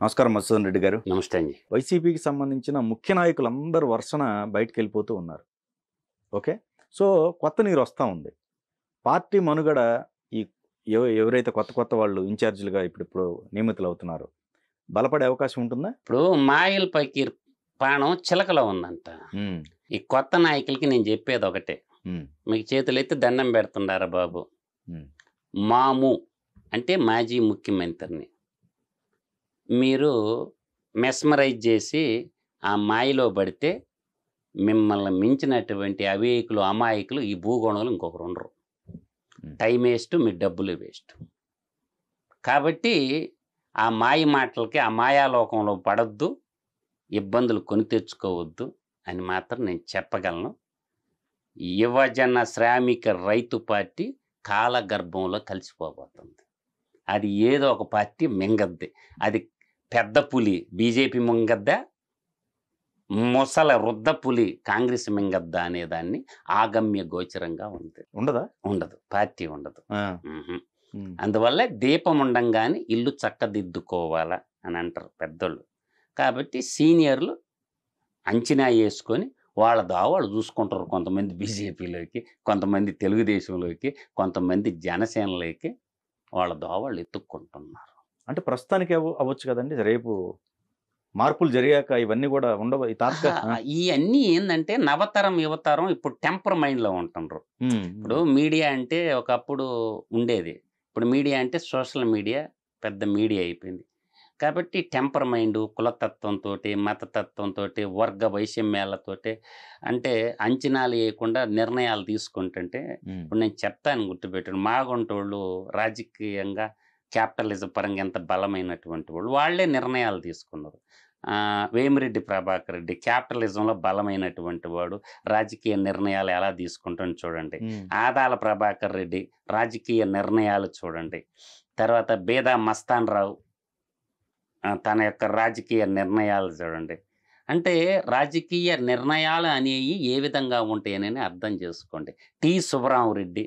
నమస్కారం మధుసూదన్ రెడ్డి గారు. నమస్తే అండి. వైసీపీకి సంబంధించిన ముఖ్య నాయకులందరూ వరుసన బయటకు వెళ్ళిపోతూ ఉన్నారు. ఓకే. సో కొత్త నీరు వస్తూ ఉంది. పార్టీ మనుగడ ఈ ఎవరైతే కొత్త వాళ్ళు ఇన్ఛార్జీలుగా ఇప్పుడు నియమితులు అవుతున్నారో బలపడే అవకాశం ఉంటుందా? ఇప్పుడు మాయల్ పకీర్ పానం చిలకలో ఉందంట. ఈ కొత్త నాయకులకి నేను చెప్పేది ఒకటే, మీకు చేతులెత్తి దండం పెడుతున్నారా బాబు. మాము అంటే మాజీ ముఖ్యమంత్రిని మీరు మెస్మరైజ్ చేసి ఆ మాయలో పడితే మిమ్మల్ని మించినటువంటి అవివేకులు అమాయకులు ఈ భూగోళంలో ఇంకొకరు ఉండరు. టైం వేస్ట్, మీ డబ్బులు వేస్ట్. కాబట్టి ఆ మాయ మాటలకి ఆ మాయాలోకంలో పడద్దు, ఇబ్బందులు కొని తెచ్చుకోవద్దు అని మాత్రం నేను చెప్పగలను. యువజన శ్రామిక రైతు పార్టీ కాలగర్భంలో కలిసిపోబోతుంది. అది ఏదో ఒక పార్టీ మింగద్ది. అది పెద్ద పులి బీజేపీ మింగద్దా, ముసల వృద్ధ పులి కాంగ్రెస్ మింగద్దా అనేదాన్ని ఆగమ్య గోచరంగా ఉంది. ఉండదు, పార్టీ ఉండదు. అందువల్ల దీపం ఉండంగానే ఇల్లు చక్కదిద్దుకోవాలా అని అంటారు పెద్దోళ్ళు. కాబట్టి సీనియర్లు అంచనా వేసుకొని వాళ్ళ దావాళ్ళు చూసుకుంటారు. కొంతమంది బీజేపీలోకి, కొంతమంది తెలుగుదేశంలోకి, కొంతమంది జనసేనలోకి వాళ్ళ దావాళ్ళు ఎత్తుక్కుంటున్నారు. అంటే ప్రస్తుతానికి అవ్వచ్చు కదండి. రేపు మార్పులు జరిగాక ఇవన్నీ కూడా ఉండవు. ఇవన్నీ ఏంటంటే నవతరం యువతరం ఇప్పుడు టెంపర్ మైండ్లో ఉంటున్నారు. ఇప్పుడు మీడియా అంటే ఒకప్పుడు ఉండేది, ఇప్పుడు మీడియా అంటే సోషల్ మీడియా పెద్ద మీడియా అయిపోయింది. కాబట్టి టెంపర్ మైండ్, కులతత్వంతో, మతతత్వంతో, వర్గ వైషమ్యాలతో అంటే అంచనాలు వేయకుండా నిర్ణయాలు తీసుకుంటుంటే ఇప్పుడు నేను చెప్తాను, గుర్తుపెట్టాను. మాగుంటోళ్ళు రాజకీయంగా క్యాపిటలిజం పరంగా ఎంత బలమైనటువంటి వాళ్ళు వాళ్ళే నిర్ణయాలు తీసుకున్నారు. వేమిరెడ్డి ప్రభాకర్ రెడ్డి క్యాపిటలిజంలో బలమైనటువంటి వాడు, రాజకీయ నిర్ణయాలు ఎలా తీసుకుంటాను చూడండి. ఆదాల ప్రభాకర్ రెడ్డి రాజకీయ నిర్ణయాలు చూడండి. తర్వాత బేదా మస్తాన్ రావు తన యొక్క రాజకీయ నిర్ణయాలు చూడండి. అంటే రాజకీయ నిర్ణయాలు అనేవి ఏ విధంగా ఉంటాయని అర్థం చేసుకోండి. టి సుబ్బరామరెడ్డి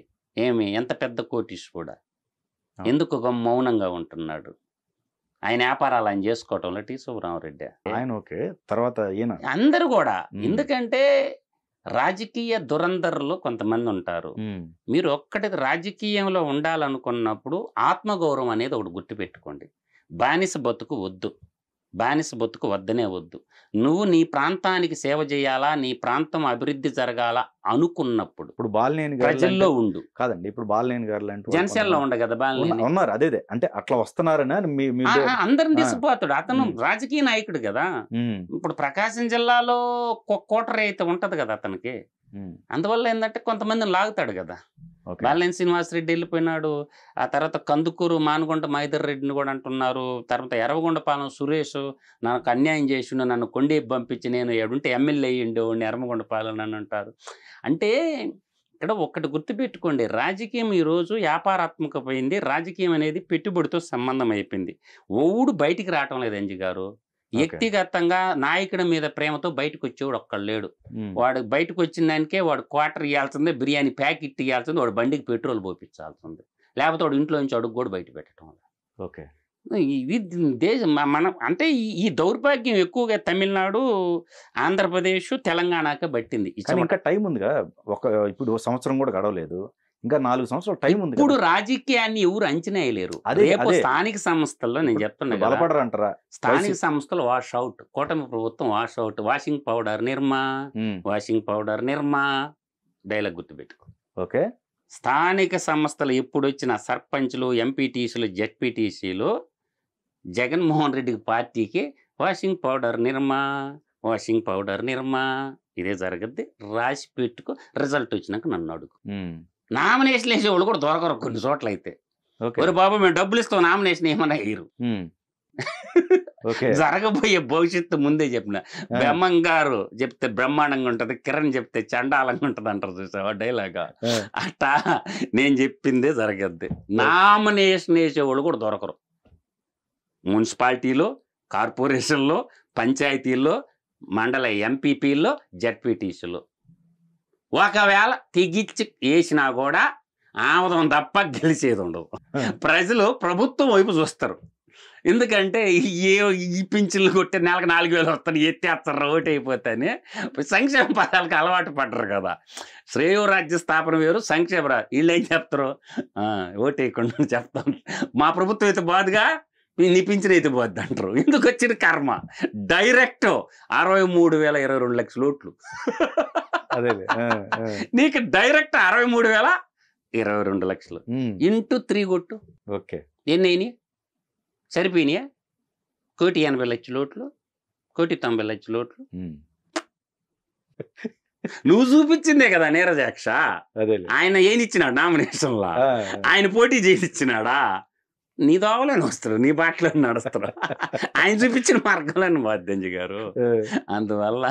ఎంత పెద్ద కోటీశ్వరుడు, ఎందుకు మౌనంగా ఉంటున్నాడు? ఆయన వ్యాపారాలు ఆయన చేసుకోవటంలో టి సుబ్బరామరెడ్డి ఆయన ఓకే. తర్వాత అందరూ కూడా, ఎందుకంటే రాజకీయ దురంధరులు కొంతమంది ఉంటారు. మీరు ఒక్కటి రాజకీయంలో ఉండాలనుకున్నప్పుడు ఆత్మగౌరవం అనేది ఒకటి గుర్తుపెట్టుకోండి. బానిస బతుకు వద్దు, బానిస బతుకు వద్దనే వద్దు. నువ్వు నీ ప్రాంతానికి సేవ చేయాలా, నీ ప్రాంతం అభివృద్ధి జరగాల అనుకున్నప్పుడు ఇప్పుడు బాలినేని ప్రజల్లో ఉండు. కాదండి, ఇప్పుడు బాలినేని గారు జనసేనలో ఉండ కదా బాలినేని ఉన్నారు. అదే అంటే అట్లా వస్తున్నారని అందరిని తీసుకుపోతాడు. అతను రాజకీయ నాయకుడు కదా. ఇప్పుడు ప్రకాశం జిల్లాలో కోటరీ అయితే ఉంటది కదా అతనికి. అందువల్ల ఏంటంటే కొంతమందిని లాగుతాడు కదా. బాలినేని శ్రీనివాసరెడ్డి వెళ్ళిపోయినాడు. ఆ తర్వాత కందుకూరు మానకొండ మహేదర్ రెడ్డిని కూడా అంటున్నారు. తర్వాత ఎర్రగొండపాలెం సురేష్ నాకు అన్యాయం చేసిండు, నన్ను కొండేపు పంపించి నేను ఎడుంటే ఎమ్మెల్యే అయ్యిండు ఎర్రగొండపాలెం అని అంటారు. అంటే ఇక్కడ ఒక్కటి గుర్తుపెట్టుకోండి, రాజకీయం ఈరోజు వ్యాపారాత్మకపోయింది. రాజకీయం అనేది పెట్టుబడితో సంబంధం అయిపోయింది. ఓవుడు బయటికి రావటం లేదు అంజి గారు. వ్యక్తిగతంగా నాయకుడి మీద ప్రేమతో బయటకు వచ్చేవాడు ఒక్కడు లేడు. వాడు బయటకు వచ్చిన దానికే వాడు క్వార్టర్ ఇవ్వాల్సిందే, బిర్యానీ ప్యాకెట్ ఇవ్వాల్సింది, వాడు బండికి పెట్రోల్ పోపించాల్సింది, లేకపోతే వాడు ఇంట్లో నుంచి అడుగు కూడా బయట పెట్టడం. ఓకే. ఇది దేశం మనం అంటే ఈ దౌర్భాగ్యం ఎక్కువగా తమిళనాడు, ఆంధ్రప్రదేశ్, తెలంగాణకే పట్టింది. ఇంకా టైం ఉందిగా, ఇప్పుడు సంవత్సరం కూడా గడవలేదు, ఇంకా 4 సంవత్సరాలు టైం ఉంది. ఇప్పుడు రాజకీయాన్ని ఎవరు అంచనా వేయలేరు. రేపు స్థానిక సంస్థల్లో నేను చెప్తున్నా బలపడరంటారా? స్థానిక సంస్థలు వాష్ అవుట్, కూటమి ప్రభుత్వం వాష్ అవుట్. వాషింగ్ పౌడర్ నిర్మా, వాషింగ్ పౌడర్ నిర్మా డైలాగ్ గుర్తుపెట్టుకో. ఓకే. స్థానిక సంస్థలు ఎప్పుడు వచ్చిన సర్పంచ్లు, ఎంపీటీసీలు, జెడ్పీటీసీలు జగన్మోహన్ రెడ్డి పార్టీకి వాషింగ్ పౌడర్ నిర్మా, వాషింగ్ పౌడర్ నిర్మా ఇదే జరగద్ది. రాసి పెట్టుకో, రిజల్ట్ వచ్చినాక నన్ను అడుగు. నామినేషన్ వేసే వాళ్ళు కూడా దొరకరు కొన్ని చోట్ల. అయితే ఒరే బాబు మేము డబ్బులు ఇస్తాం, నామినేషన్ ఏమన్నా వేయరు. జరగబోయే భవిష్యత్తు ముందే చెప్పిన. బ్రహ్మం గారు చెప్తే బ్రహ్మాండంగా ఉంటది, కిరణ్ చెప్తే చండాలంగా ఉంటది అంటారు చూసావా డైలాగా. అట్టా నేను చెప్పిందే జరగద్ది. నామినేషన్ వేసేవాళ్ళు కూడా దొరకరు. మున్సిపాలిటీలో, కార్పొరేషన్లో, పంచాయతీల్లో, మండల ఎంపీపీల్లో, జెడ్పీటీసీలో ఒకవేళ తెగిచ్చి వేసినా కూడా ఆమదం తప్ప గెలిచేది ఉండవు. ప్రజలు ప్రభుత్వం వైపు చూస్తారు. ఎందుకంటే ఈ పింఛన్లు కొట్టే నెలకు 4,000 వస్తాను ఎత్తేస్తారు ఓటు అయిపోతాని సంక్షేమ పదాలకు అలవాటు పడ్డరు కదా. శ్రేయోరాజ్య స్థాపన వేరు, సంక్షేమ వీళ్ళు ఏం చెప్తారు, ఓటు వేయకుండా చెప్తాం మా ప్రభుత్వం అయితే బాదుగా నీ పింఛన్ అయితే పోద్ది అంటారు. ఎందుకు వచ్చిన కర్మ, డైరెక్ట్ 63,022 ఓట్లు. నీకు డైరెక్ట్ 63,022 ఇంటూ 3 కొట్టు. ఓకే, ఎన్ని అయినాయి సరిపోయినాయా? 1,80,00,000 ఓట్లు, 1,90,00,000 ఓట్లు. నువ్వు చూపించిందే కదా నీరజాక్ష. ఆయన ఏనిచ్చినాడు నామినేషన్లా, ఆయన పోటీ చేసి ఇచ్చినాడా? నీ దోవలోనే వస్తారు, నీ బాటలో నడుస్తారు, ఆయన చూపించిన మార్గంలోని వాద్యంజి గారు. అందువల్ల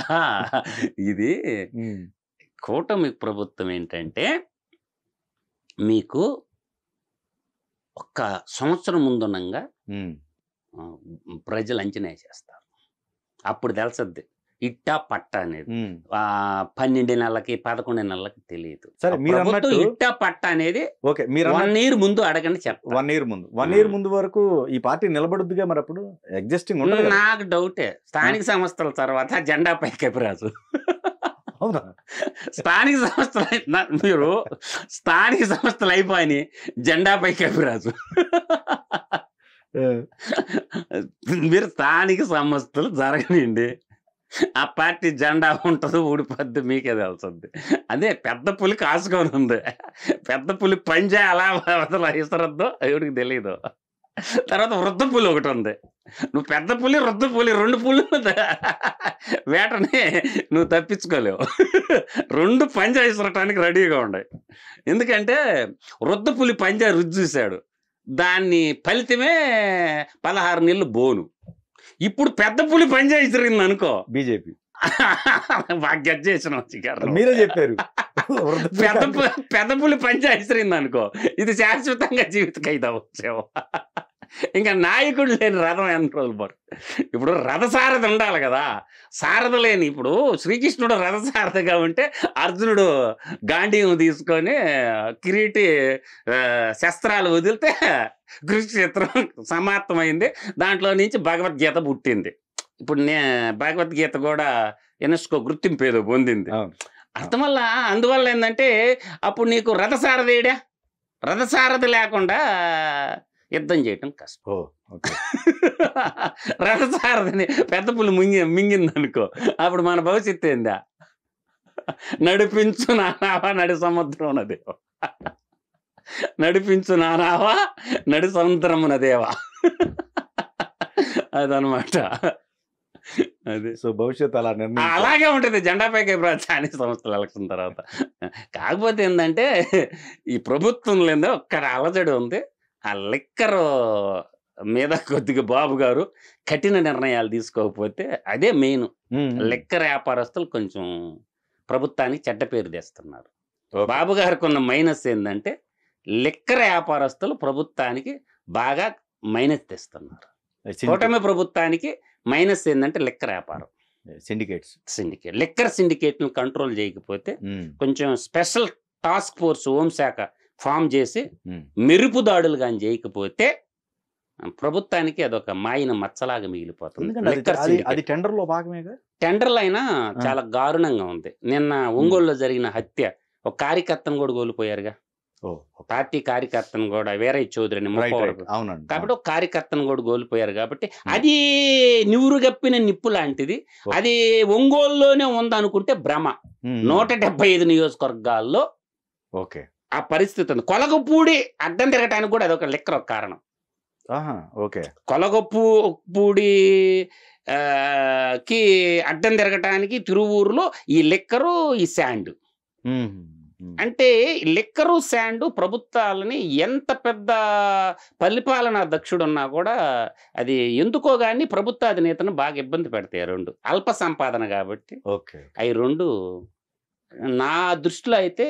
ఇది కూటమి ప్రభుత్వం ఏంటంటే మీకు ఒక్క సంవత్సరం ముందునంగా ప్రజలు అంచనా చేస్తారు. అప్పుడు తెలుసద్ది ఇట్టా పట్ట అనేది. 12 నెలలకి 11 నెలలకి తెలియదు. ఇట్టా పట్ట అనేది 1 year ముందు అడగండి చెప్తా. 1 year ముందు వరకు ఈ పార్టీ నిలబడుద్దిగా మరి అప్పుడు ఎగ్జిస్టింగ్ ఉంటుంది. నాకు డౌటే. స్థానిక సంస్థల తర్వాత జెండా పైకప్పిరాజు. స్థానిక సంస్థలు మీరు స్థానిక సంస్థలు అయిపోయి జెండా పైకప్పిరాజు. మీరు స్థానిక సంస్థలు జరగనండి, ఆ పార్టీ జెండా ఉంటుంది ఊడిపోద్ది, మీకే తెలుస్తుంది. అదే పెద్ద పులి కాసుకొని ఉంది. పెద్ద పులి పంజా అలా ఇసరద్దో ఎవరికి తెలియదు. తర్వాత వృద్ధ పులి ఒకటి ఉంది. నువ్వు పెద్ద పులి వృద్ధ పులి 2 పులి వేటని నువ్వు తప్పించుకోలేవు. 2 పంజా ఇసరటానికి రెడీగా ఉన్నాయి. ఎందుకంటే వృద్ధ పులి పంజా రుచి చూశాడు, దాన్ని ఫలితమే 16 నెలలు బోను. ఇప్పుడు పెద్ద పులి పంజా ఇసిరింది అనుకో, బీజేపీ గట్ చేసిన మీరే చెప్పారు. పెద్ద పులి పంజా ఇసిరింది అనుకో, ఇది శాశ్వతంగా జీవిత ఖైదు వచ్చావు. ఇంకా నాయకుడు లేని రథం ఎన్ని రోజులు పడు. ఇప్పుడు రథసారథి ఉండాలి కదా, సారథి లేని. ఇప్పుడు శ్రీకృష్ణుడు రథసారథిగా ఉంటే అర్జునుడు గాంధీయం తీసుకొని కిరీటి శస్త్రాలు వదిలితే కురుక్షేత్రం సమాప్తమైంది. దాంట్లో నుంచి భగవద్గీత పుట్టింది. ఇప్పుడు భగవద్గీత కూడా యునెస్కో గుర్తింపు ఏదో పొందింది. అర్థం వల్ల అందువల్ల ఏంటంటే అప్పుడు నీకు రథసారథిడా, రథసారథి లేకుండా యుద్ధం చేయటం కష్టం. రథసారథిని పెద్ద పులి మింగిందనుకో, అప్పుడు మన భవిష్యత్తు ఏందా? నడిపించు నానావా నడి సముద్రమునదేవా, నడిపించు నానావా నడి సముద్రమునదేవా, అదనమాట. అది సో భవిష్యత్తు అలా అలాగే ఉంటుంది జెండా పైకి స్థానిక సంస్థల ఎలక్షన్ తర్వాత. కాకపోతే ఏంటంటే ఈ ప్రభుత్వం లేదా ఒక్కడ అలజడి ఉంది. ఆ లిక్కర్ మీద కొద్దిగా బాబు గారు కఠిన నిర్ణయాలు తీసుకోకపోతే అదే మెయిన్. లిక్కర్ వ్యాపారస్తులు కొంచెం ప్రభుత్వానికి చెడ్డ పేరు తెస్తున్నారు. బాబు గారికి ఉన్న మైనస్ ఏంటంటే లిక్కర్ వ్యాపారస్తులు ప్రభుత్వానికి బాగా మైనస్ తెస్తున్నారు. కూటమి ప్రభుత్వానికి మైనస్ ఏంటంటే లిక్కర్ వ్యాపారం, సిండికేట్ లిక్కర్ సిండికేట్ను కంట్రోల్ చేయకపోతే కొంచెం స్పెషల్ టాస్క్ ఫోర్స్ హోంశాఖ ఫామ్ చేసి మెరుపు దాడులు కానీ చేయకపోతే ప్రభుత్వానికి అదొక మాయిన మచ్చలాగా మిగిలిపోతుంది. టెండర్లు అయినా చాలా దారుణంగా ఉంది. నిన్న ఒంగోలులో జరిగిన హత్య, ఒక కార్యకర్తను కూడా కోల్పోయారుగా. పార్టీ కార్యకర్తను కూడా వీరయ్య చౌదరిని కాబట్టి ఒక కార్యకర్తను కూడా కోల్పోయారు. కాబట్టి అది నివురుగప్పిన నిప్పు లాంటిది. అది ఒంగోలులోనే ఉందనుకుంటే భ్రమ. 175 నియోజకవర్గాల్లో ఆ పరిస్థితి ఉంది. కొలగపూడి అడ్డం తిరగటానికి కూడా అదొక లిక్కర్ ఒక కారణం. కొలగపూడి కి అడ్డం తిరగటానికి తిరువూరులో ఈ లిక్కరు, ఈ శాండ్. అంటే లిక్కరు శాండ్ ప్రభుత్వాలని ఎంత పెద్ద పరిపాలనా దక్షుడు ఉన్నా కూడా అది ఎందుకో గానీ ప్రభుత్వ అధినేతను బాగా ఇబ్బంది పెడతాయి. 2 అల్ప సంపాదన కాబట్టి అవి 2 నా దృష్టిలో అయితే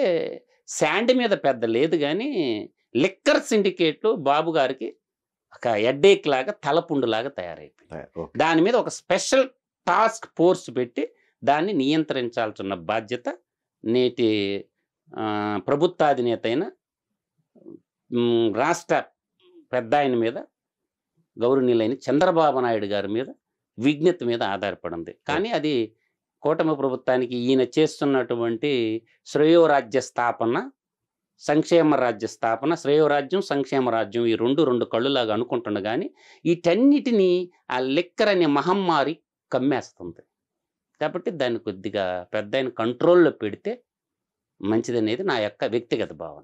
శాండ్ మీద పెద్ద లేదు, కానీ లిక్కర్ సిండికేట్లు బాబు గారికి ఒక హెడ్ఏక్ లాగా, తలపుండు లాగా తయారైపోయింది. దాని మీద ఒక స్పెషల్ టాస్క్ ఫోర్స్ పెట్టి దాన్ని నియంత్రించాల్సిన బాధ్యత నేటి ప్రభుత్వాధినేత అయిన రాష్ట్ర పెద్ద ఆయన మీద గౌరవనీయులైన చంద్రబాబు నాయుడు గారి మీద విజ్ఞత మీద ఆధారపడింది. కానీ అది కూటమి ప్రభుత్వానికి ఈయన చేస్తున్నటువంటి శ్రేయోరాజ్య స్థాపన, సంక్షేమ రాజ్య స్థాపన, శ్రేయోరాజ్యం, సంక్షేమ రాజ్యం ఈ రెండు కళ్ళులాగా అనుకుంటున్నా కానీ వీటన్నిటినీ ఆ లిక్కర్ అనే మహమ్మారి కమ్మేస్తుంది. కాబట్టి దాన్ని కొద్దిగా పెద్దాయన కంట్రోల్‌లో పెడితే మంచిదనేది నా యొక్క వ్యక్తిగత భావన.